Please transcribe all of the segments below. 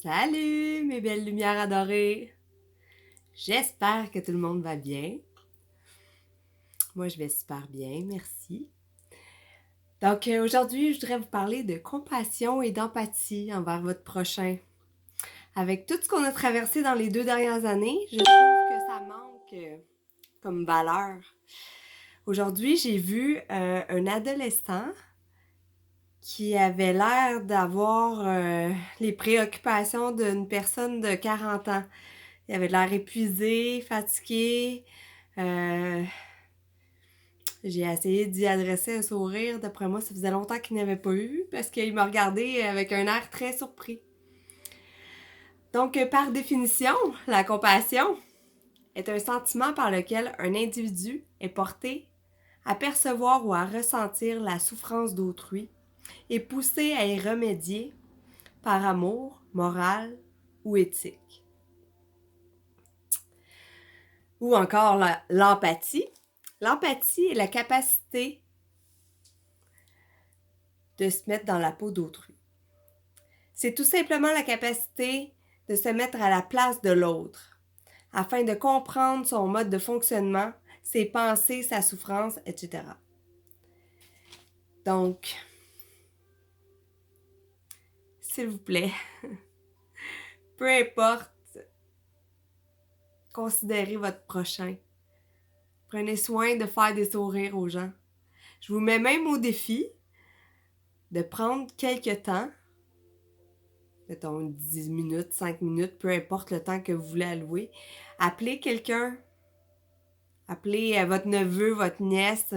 Salut mes belles lumières adorées! J'espère que tout le monde va bien. Moi, je vais super bien, merci. Donc, aujourd'hui, je voudrais vous parler de compassion et d'empathie envers votre prochain. Avec tout ce qu'on a traversé dans les 2 dernières années, je trouve que ça manque comme valeur. Aujourd'hui, j'ai vu un adolescent qui avait l'air d'avoir les préoccupations d'une personne de 40 ans. Il avait l'air épuisé, fatigué. J'ai essayé d'y adresser un sourire. D'après moi, ça faisait longtemps qu'il n'avait pas eu parce qu'il m'a regardé avec un air très surpris. Donc, par définition, la compassion est un sentiment par lequel un individu est porté à percevoir ou à ressentir la souffrance d'autrui et poussé à y remédier par amour, morale ou éthique. Ou encore l'empathie. L'empathie est la capacité de se mettre dans la peau d'autrui. C'est tout simplement la capacité de se mettre à la place de l'autre, afin de comprendre son mode de fonctionnement, ses pensées, sa souffrance, etc. Donc, s'il vous plaît, peu importe, considérez votre prochain. Prenez soin de faire des sourires aux gens. Je vous mets même au défi de prendre quelques temps, mettons 10 minutes, 5 minutes, peu importe le temps que vous voulez allouer, appelez quelqu'un. Appelez votre neveu, votre nièce,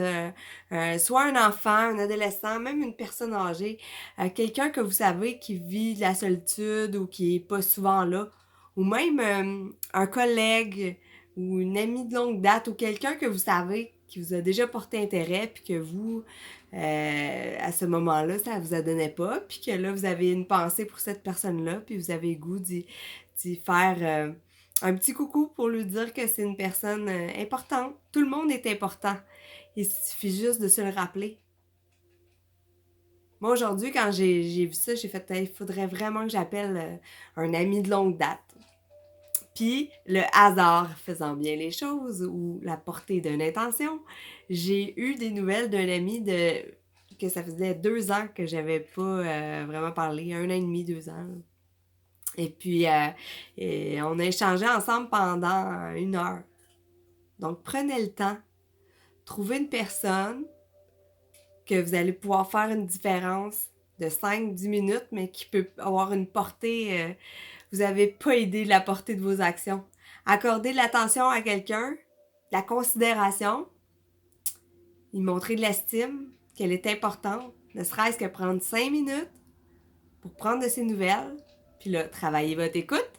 soit un enfant, un adolescent, même une personne âgée, quelqu'un que vous savez qui vit de la solitude ou qui est pas souvent là, ou même un collègue ou une amie de longue date ou quelqu'un que vous savez qui vous a déjà porté intérêt puis que vous, à ce moment-là, ça vous a donné pas, puis que là, vous avez une pensée pour cette personne-là, puis vous avez le goût d'y faire un petit coucou pour lui dire que c'est une personne importante. Tout le monde est important. Il suffit juste de se le rappeler. Moi, aujourd'hui, quand j'ai vu ça, j'ai fait « il faudrait vraiment que j'appelle un ami de longue date. » Puis, le hasard faisant bien les choses ou la portée d'une intention, j'ai eu des nouvelles d'un ami que ça faisait 2 ans que j'avais pas vraiment parlé, 1 an et demi, 2 ans. Et puis, on a échangé ensemble pendant 1 heure. Donc, prenez le temps. Trouvez une personne que vous allez pouvoir faire une différence de 5-10 minutes, mais qui peut avoir une portée. Vous n'avez pas idée de la portée de vos actions. Accordez de l'attention à quelqu'un, de la considération, lui montrer de l'estime, qu'elle est importante, ne serait-ce que prendre 5 minutes pour prendre de ses nouvelles, puis là, travailler votre écoute.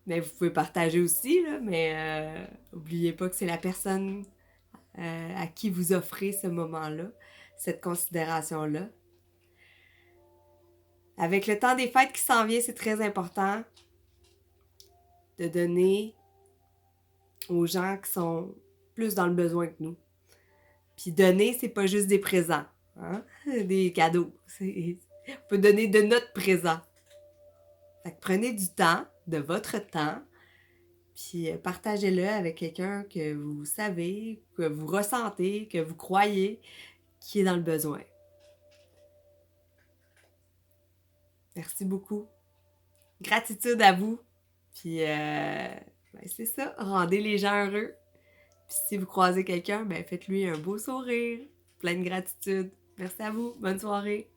Mais vous pouvez partager aussi, là, mais oubliez pas que c'est la personne à qui vous offrez ce moment-là, cette considération-là. Avec le temps des fêtes qui s'en vient, c'est très important de donner aux gens qui sont plus dans le besoin que nous. Puis donner, c'est pas juste des présents, hein? Des cadeaux. On peut donner de notre présent. Fait que prenez du temps, de votre temps, puis partagez-le avec quelqu'un que vous savez, que vous ressentez, que vous croyez qui est dans le besoin. Merci beaucoup. Gratitude à vous. Puis, c'est ça. Rendez les gens heureux. Puis si vous croisez quelqu'un, faites-lui un beau sourire. Plein de gratitude. Merci à vous. Bonne soirée.